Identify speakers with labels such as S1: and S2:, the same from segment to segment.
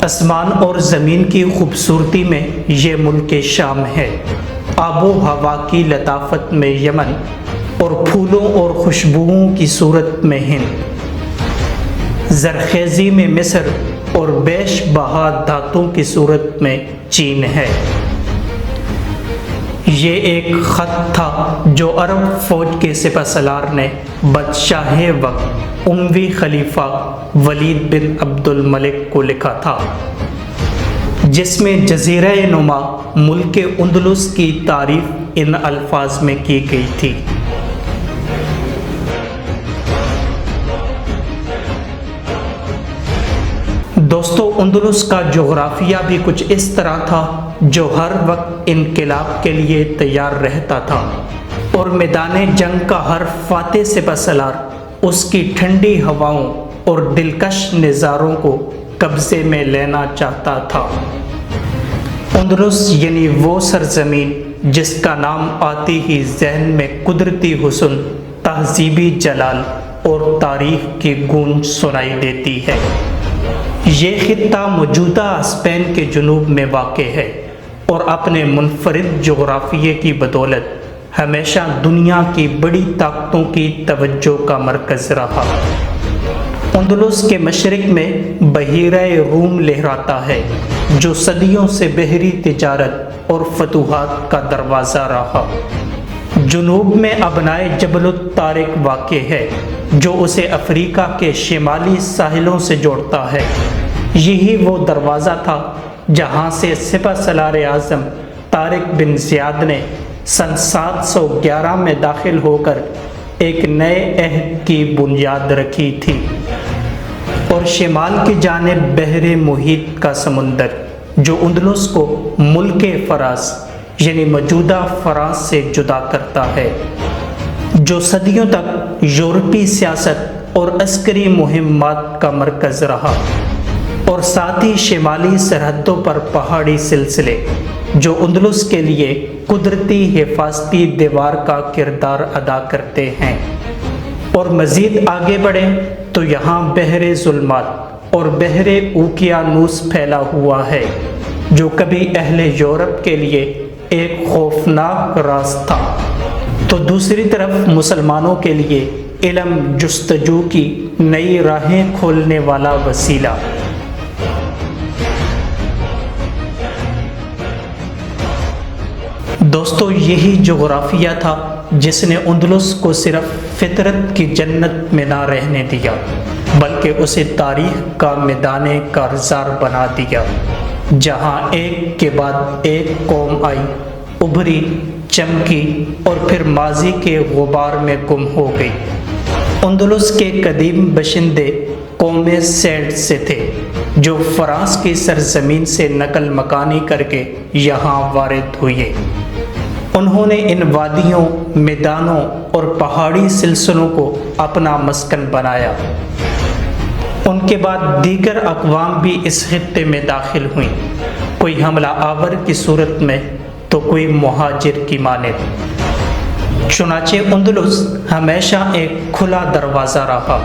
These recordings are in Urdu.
S1: آسمان اور زمین کی خوبصورتی میں یہ ملک شام ہے، آب و ہوا کی لطافت میں یمن، اور پھولوں اور خوشبوؤں کی صورت میں ہند، زرخیزی میں مصر اور بیش بہا دھاتوں کی صورت میں چین ہے۔ یہ ایک خط تھا جو عرب فوج کے سپہ سالار نے بادشاہ وقت اموی خلیفہ ولید بن عبد الملک کو لکھا تھا، جس میں جزیرہ نما ملک اندلس کی تعریف ان الفاظ میں کی گئی تھی۔ دوستو، اندلس کا جغرافیہ بھی کچھ اس طرح تھا جو ہر وقت انقلاب کے لیے تیار رہتا تھا، اور میدان جنگ کا ہر فاتح سپہ سالار اس کی ٹھنڈی ہواؤں اور دلکش نظاروں کو قبضے میں لینا چاہتا تھا۔ اندلس یعنی وہ سرزمین جس کا نام آتی ہی ذہن میں قدرتی حسن، تہذیبی جلال اور تاریخ کی گونج سنائی دیتی ہے۔ یہ خطہ موجودہ اسپین کے جنوب میں واقع ہے اور اپنے منفرد جغرافیے کی بدولت ہمیشہ دنیا کی بڑی طاقتوں کی توجہ کا مرکز رہا۔ اندلس کے مشرق میں بحیرہ روم لہراتا ہے، جو صدیوں سے بحری تجارت اور فتوحات کا دروازہ رہا۔ جنوب میں ابنائے جبل الطارق واقع ہے، جو اسے افریقہ کے شمالی ساحلوں سے جوڑتا ہے۔ یہی وہ دروازہ تھا جہاں سے سپہ سالار اعظم طارق بن زیاد نے سن 711 میں داخل ہو کر ایک نئے عہد کی بنیاد رکھی تھی، اور شمال کی جانب بحر محیط کا سمندر جو اندلس کو ملک فراس یعنی موجودہ فرانس سے جدا کرتا ہے، جو صدیوں تک یورپی سیاست اور عسکری مہمات کا مرکز رہا، اور ساتھ ہی شمالی سرحدوں پر پہاڑی سلسلے جو اندلس کے لیے قدرتی حفاظتی دیوار کا کردار ادا کرتے ہیں۔ اور مزید آگے بڑھیں تو یہاں بحر ظلمات اور بحر اوقیانوس پھیلا ہوا ہے، جو کبھی اہل یورپ کے لیے ایک خوفناک راز تھا، تو دوسری طرف مسلمانوں کے لیے علم جستجو کی نئی راہیں کھولنے والا وسیلہ۔ دوستو، یہی جغرافیہ تھا جس نے اندلس کو صرف فطرت کی جنت میں نہ رہنے دیا، بلکہ اسے تاریخ کا میدان کارزار بنا دیا، جہاں ایک کے بعد ایک قوم آئی، ابھری، چمکی اور پھر ماضی کے غبار میں گم ہو گئی۔ اندلس کے قدیم باشندے قوم سیلٹ سے تھے، جو فرانس کی سرزمین سے نقل مکانی کر کے یہاں وارد ہوئے۔ انہوں نے ان وادیوں، میدانوں اور پہاڑی سلسلوں کو اپنا مسکن بنایا۔ ان کے بعد دیگر اقوام بھی اس خطے میں داخل ہوئیں، کوئی حملہ آور کی صورت میں تو کوئی مہاجر کی مانند۔ چنانچہ اندلس ہمیشہ ایک کھلا دروازہ رہا،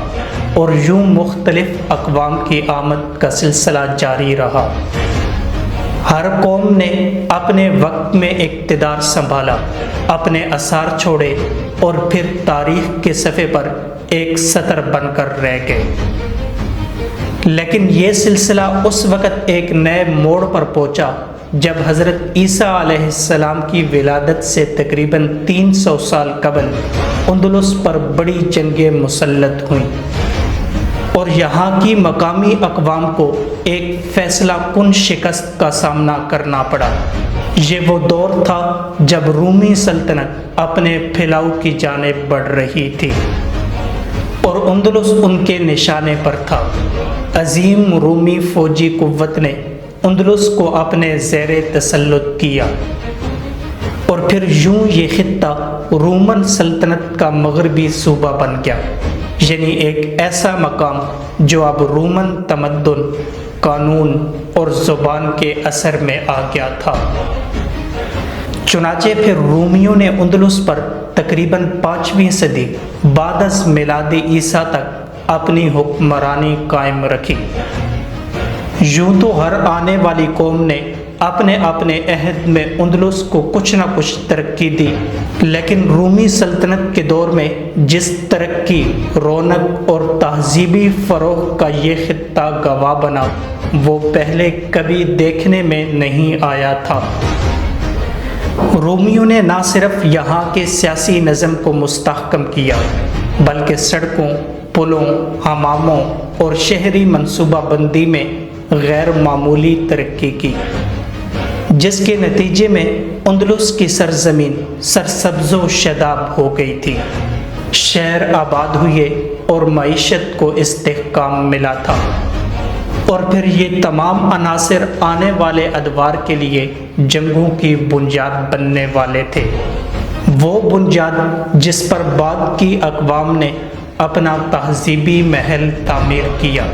S1: اور یوں مختلف اقوام کی آمد کا سلسلہ جاری رہا۔ ہر قوم نے اپنے وقت میں اقتدار سنبھالا، اپنے آثار چھوڑے، اور پھر تاریخ کے صفحے پر ایک سطر بن کر رہ گئے۔ لیکن یہ سلسلہ اس وقت ایک نئے موڑ پر پہنچا جب حضرت عیسیٰ علیہ السلام کی ولادت سے تقریباً 300 سال قبل اندلس پر بڑی جنگیں مسلط ہوئیں، اور یہاں کی مقامی اقوام کو ایک فیصلہ کن شکست کا سامنا کرنا پڑا۔ یہ وہ دور تھا جب رومی سلطنت اپنے پھیلاؤ کی جانب بڑھ رہی تھی، اور اندلس ان کے نشانے پر تھا۔ عظیم رومی فوجی قوت نے اندلس کو اپنے زیر تسلط کیا، اور پھر یوں یہ خطہ رومن سلطنت کا مغربی صوبہ بن گیا، یعنی ایک ایسا مقام جو اب رومن تمدن، قانون اور زبان کے اثر میں آ گیا تھا۔ چنانچہ پھر رومیوں نے اندلس پر تقریباً 5ویں صدی بعد از میلاد عیسیٰ تک اپنی حکمرانی قائم رکھی۔ یوں تو ہر آنے والی قوم نے اپنے اپنے عہد میں اندلس کو کچھ نہ کچھ ترقی دی، لیکن رومی سلطنت کے دور میں جس ترقی، رونق اور تہذیبی فروغ کا یہ خطہ گواہ بنا، وہ پہلے کبھی دیکھنے میں نہیں آیا تھا۔ رومیوں نے نہ صرف یہاں کے سیاسی نظم کو مستحکم کیا، بلکہ سڑکوں، پلوں، حماموں اور شہری منصوبہ بندی میں غیر معمولی ترقی کی، جس کے نتیجے میں اندلس کی سرزمین سرسبز و شاداب ہو گئی تھی، شہر آباد ہوئے اور معیشت کو استحکام ملا تھا، اور پھر یہ تمام عناصر آنے والے ادوار کے لیے جنگوں کی بنیاد بننے والے تھے، وہ بنیاد جس پر بعد کی اقوام نے اپنا تہذیبی محل تعمیر کیا۔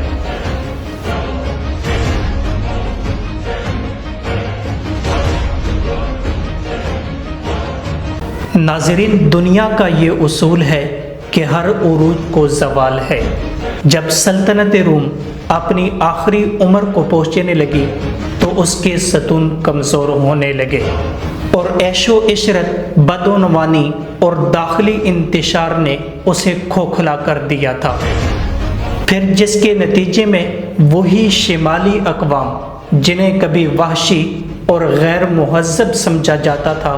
S1: ناظرین، دنیا کا یہ اصول ہے کہ ہر عروج کو زوال ہے۔ جب سلطنت روم اپنی آخری عمر کو پہنچنے لگی تو اس کے ستون کمزور ہونے لگے، اور عیش و عشرت، بدعنوانی اور داخلی انتشار نے اسے کھوکھلا کر دیا تھا۔ پھر جس کے نتیجے میں وہی شمالی اقوام جنہیں کبھی وحشی اور غیر مہذب سمجھا جاتا تھا،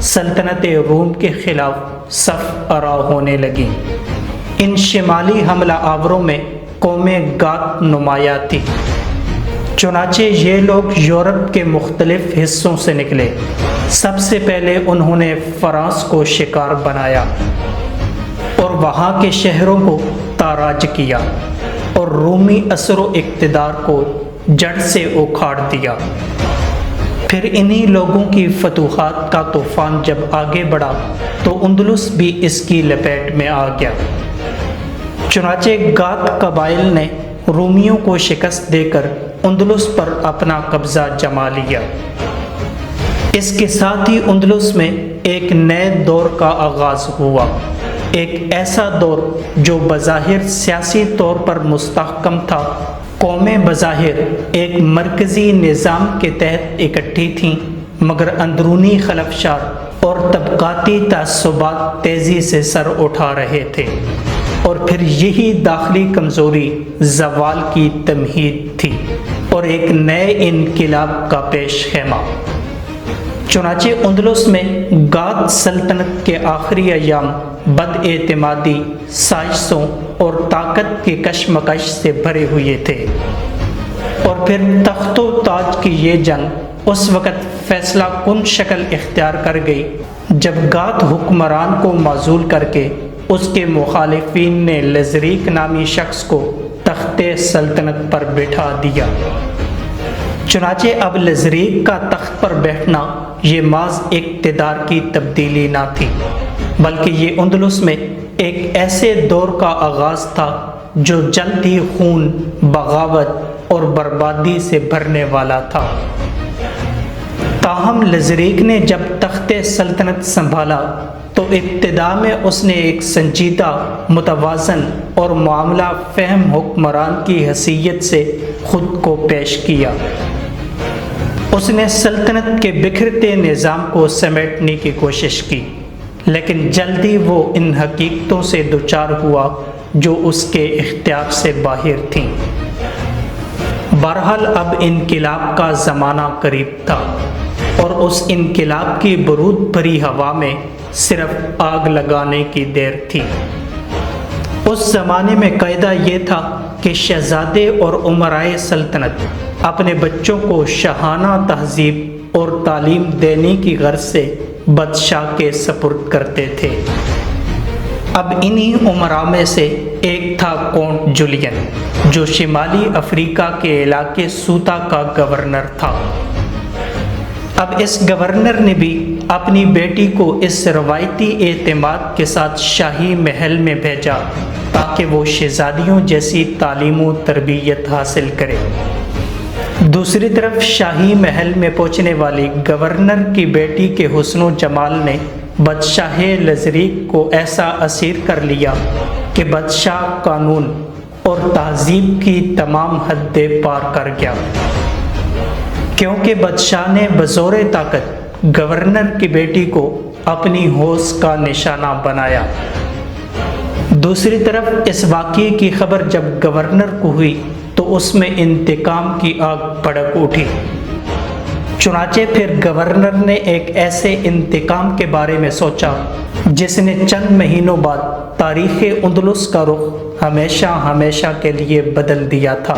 S1: سلطنت روم کے خلاف صف آرا ہونے لگی۔ ان شمالی حملہ آوروں میں قوم گات نمایاں تھی۔ چنانچہ یہ لوگ یورپ کے مختلف حصوں سے نکلے۔ سب سے پہلے انہوں نے فرانس کو شکار بنایا اور وہاں کے شہروں کو تاراج کیا، اور رومی اثر و اقتدار کو جڑ سے اکھاڑ دیا۔ پھر انہی لوگوں کی فتوحات کا طوفان جب آگے بڑھا تو اندلس بھی اس کی لپیٹ میں آ گیا۔ چنانچہ گات قبائل نے رومیوں کو شکست دے کر اندلس پر اپنا قبضہ جما لیا۔ اس کے ساتھ ہی اندلس میں ایک نئے دور کا آغاز ہوا، ایک ایسا دور جو بظاہر سیاسی طور پر مستحکم تھا۔ قومیں بظاہر ایک مرکزی نظام کے تحت اکٹھی تھیں، مگر اندرونی خلفشار اور طبقاتی تعصبات تیزی سے سر اٹھا رہے تھے، اور پھر یہی داخلی کمزوری زوال کی تمہید تھی اور ایک نئے انقلاب کا پیش خیمہ۔ چنانچہ اندلس میں گات سلطنت کے آخری ایام بد اعتمادی، سازشوں اور طاقت کی کشمکش سے بھرے ہوئے تھے، اور پھر تخت و تاج کی یہ جنگ اس وقت فیصلہ کن شکل اختیار کر گئی جب گات حکمران کو معزول کر کے اس کے مخالفین نے لزریک نامی شخص کو تخت سلطنت پر بٹھا دیا۔ چنانچہ اب لزریک کا تخت پر بیٹھنا یہ محض اقتدار کی تبدیلی نہ تھی، بلکہ یہ اندلس میں ایک ایسے دور کا آغاز تھا جو جلد ہی خون، بغاوت اور بربادی سے بھرنے والا تھا۔ تاہم لزریک نے جب تخت سلطنت سنبھالا تو ابتدا میں اس نے ایک سنجیدہ، متوازن اور معاملہ فہم حکمران کی حیثیت سے خود کو پیش کیا۔ اس نے سلطنت کے بکھرتے نظام کو سمیٹنے کی کوشش کی، لیکن جلدی وہ ان حقیقتوں سے دوچار ہوا جو اس کے اختیار سے باہر تھیں۔ بہرحال اب انقلاب کا زمانہ قریب تھا، اور اس انقلاب کی برود بھری ہوا میں صرف آگ لگانے کی دیر تھی۔ اس زمانے میں قاعدہ یہ تھا کہ شہزادے اور امرائے سلطنت اپنے بچوں کو شاہانہ تہذیب اور تعلیم دینے کی غرض سے بادشاہ کے سپرد کرتے تھے۔ اب انہی امراء میں سے ایک تھا کونٹ جولین، جو شمالی افریقہ کے علاقے سوتا کا گورنر تھا۔ اب اس گورنر نے بھی اپنی بیٹی کو اس روایتی اعتماد کے ساتھ شاہی محل میں بھیجا تاکہ وہ شہزادیوں جیسی تعلیم و تربیت حاصل کرے۔ دوسری طرف شاہی محل میں پہنچنے والی گورنر کی بیٹی کے حسن و جمال نے بادشاہ لزریک کو ایسا اسیر کر لیا کہ بادشاہ قانون اور تہذیب کی تمام حدیں پار کر گیا، کیونکہ بادشاہ نے بزور طاقت گورنر کی بیٹی کو اپنی ہوش کا نشانہ بنایا۔ دوسری طرف اس واقعے کی خبر جب گورنر کو ہوئی تو اس میں انتقام کی آگ بھڑک اٹھی۔ چنانچہ پھر گورنر نے ایک ایسے انتقام کے بارے میں سوچا جس نے چند مہینوں بعد تاریخ اندلس کا رخ ہمیشہ ہمیشہ کے لیے بدل دیا تھا،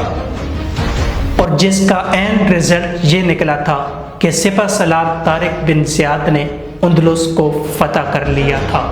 S1: اور جس کا عین رزلٹ یہ نکلا تھا کہ سپہ سالار طارق بن زیاد نے اندلس کو فتح کر لیا تھا۔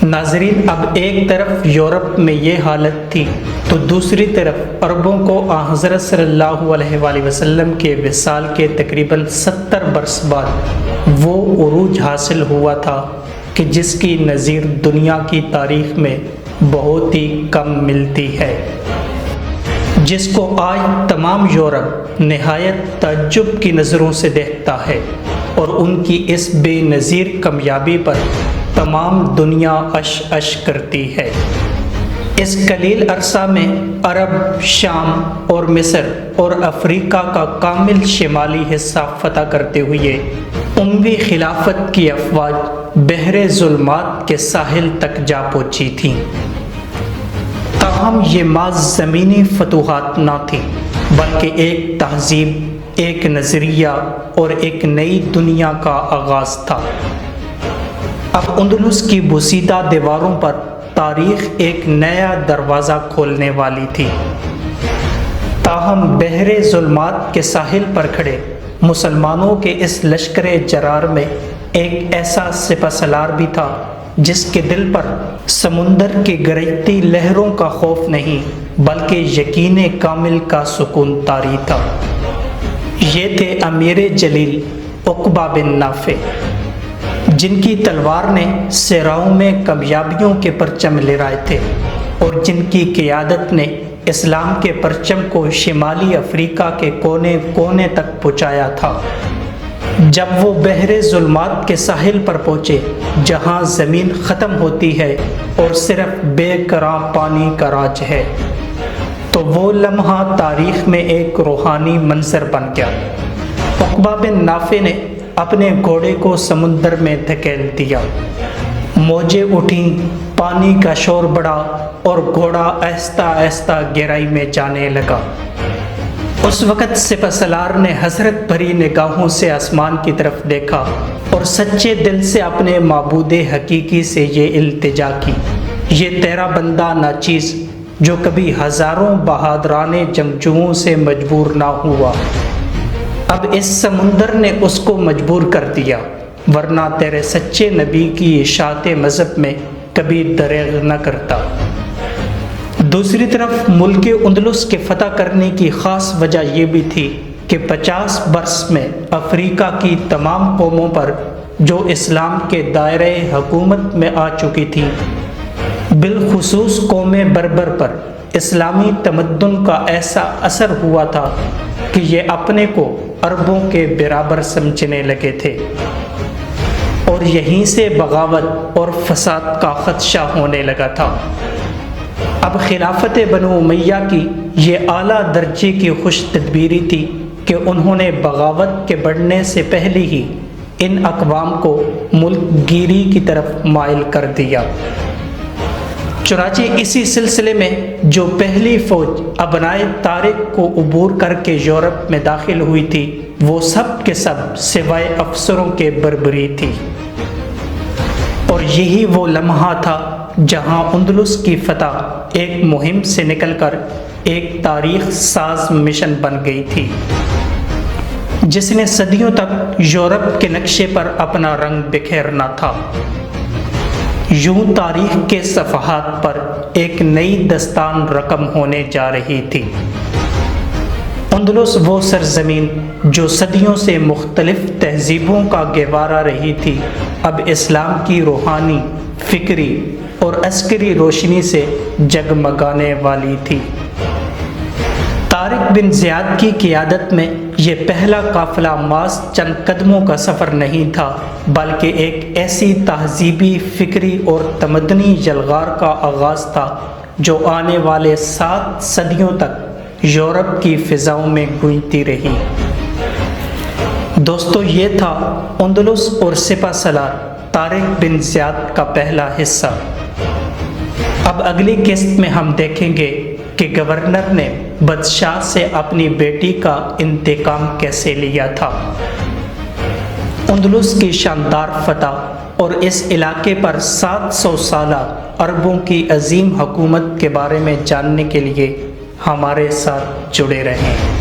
S1: ناظرین، اب ایک طرف یورپ میں یہ حالت تھی تو دوسری طرف عربوں کو حضرت صلی اللہ علیہ وآلہ وسلم کے وصال کے تقریباً 70 برس بعد وہ عروج حاصل ہوا تھا کہ جس کی نظیر دنیا کی تاریخ میں بہت ہی کم ملتی ہے، جس کو آج تمام یورپ نہایت تعجب کی نظروں سے دیکھتا ہے، اور ان کی اس بے نظیر کامیابی پر تمام دنیا اش اش کرتی ہے۔ اس قلیل عرصہ میں عرب، شام اور مصر اور افریقہ کا کامل شمالی حصہ فتح کرتے ہوئے اموی خلافت کی افواج بحر ظلمات کے ساحل تک جا پہنچی تھیں۔ تاہم یہ محض زمینی فتوحات نہ تھیں، بلکہ ایک تہذیب، ایک نظریہ اور ایک نئی دنیا کا آغاز تھا۔ اب اندلس کی بوسیدہ دیواروں پر تاریخ ایک نیا دروازہ کھولنے والی تھی۔ تاہم بحر ظلمات کے ساحل پر کھڑے مسلمانوں کے اس لشکر جرار میں ایک ایسا سپہ سالار بھی تھا جس کے دل پر سمندر کی گرجتی لہروں کا خوف نہیں بلکہ یقین کامل کا سکون طاری تھا۔ یہ تھے امیر جلیل عقبہ بن نافع، جن کی تلوار نے صحراؤں میں کامیابیوں کے پرچم لہرائے تھے، اور جن کی قیادت نے اسلام کے پرچم کو شمالی افریقہ کے کونے کونے تک پہنچایا تھا۔ جب وہ بحر ظلمات کے ساحل پر پہنچے جہاں زمین ختم ہوتی ہے اور صرف بے کراں پانی کا راج ہے، تو وہ لمحہ تاریخ میں ایک روحانی منظر بن گیا۔ عقبہ بن نافع نے اپنے گھوڑے کو سمندر میں دھکیل دیا، موجیں اٹھیں، پانی کا شور بڑھا اور گھوڑا آہستہ آہستہ گہرائی میں جانے لگا۔ اس وقت سپہ سالار نے حسرت بھری نگاہوں سے آسمان کی طرف دیکھا اور سچے دل سے اپنے معبود حقیقی سے یہ التجا کی، یہ تیرا بندہ ناچیز جو کبھی ہزاروں بہادران جنگجوؤں سے مجبور نہ ہوا، اب اس سمندر نے اس کو مجبور کر دیا، ورنہ تیرے سچے نبی کی اشاعت مذہب میں کبھی دریغ نہ کرتا۔ دوسری طرف ملک اندلس کے فتح کرنے کی خاص وجہ یہ بھی تھی کہ 50 برس میں افریقہ کی تمام قوموں پر جو اسلام کے دائرۂ حکومت میں آ چکی تھیں، بالخصوص قوم بربر پر اسلامی تمدن کا ایسا اثر ہوا تھا کہ یہ اپنے کو عربوں کے برابر سمجھنے لگے تھے، اور یہیں سے بغاوت اور فساد کا خدشہ ہونے لگا تھا۔ اب خلافت بنو امیہ کی یہ اعلیٰ درجے کی خوش تدبیری تھی کہ انہوں نے بغاوت کے بڑھنے سے پہلے ہی ان اقوام کو ملک گیری کی طرف مائل کر دیا۔ چنانچہ اسی سلسلے میں جو پہلی فوج ابنائے طارق کو عبور کر کے یورپ میں داخل ہوئی تھی، وہ سب کے سب سوائے افسروں کے بربری تھی، اور یہی وہ لمحہ تھا جہاں اندلس کی فتح ایک مہم سے نکل کر ایک تاریخ ساز مشن بن گئی تھی، جس نے صدیوں تک یورپ کے نقشے پر اپنا رنگ بکھیرنا تھا۔ یوں تاریخ کے صفحات پر ایک نئی داستان رقم ہونے جا رہی تھی۔ اندلس وہ سرزمین جو صدیوں سے مختلف تہذیبوں کا گہوارہ رہی تھی، اب اسلام کی روحانی، فکری اور عسکری روشنی سے جگمگانے والی تھی۔ طارق بن زیاد کی قیادت میں یہ پہلا قافلہ محض چند قدموں کا سفر نہیں تھا، بلکہ ایک ایسی تہذیبی، فکری اور تمدنی یلغار کا آغاز تھا جو آنے والے 7 صدیوں تک یورپ کی فضاؤں میں گونجتی رہی۔ دوستو، یہ تھا اندلس اور سپہ سالار طارق بن زیاد کا پہلا حصہ۔ اب اگلی قسط میں ہم دیکھیں گے کہ گورنر نے بادشاہ سے اپنی بیٹی کا انتقام کیسے لیا تھا۔ اندلس کی شاندار فتح اور اس علاقے پر 700 سالہ عربوں کی عظیم حکومت کے بارے میں جاننے کے لیے ہمارے ساتھ جڑے رہیں۔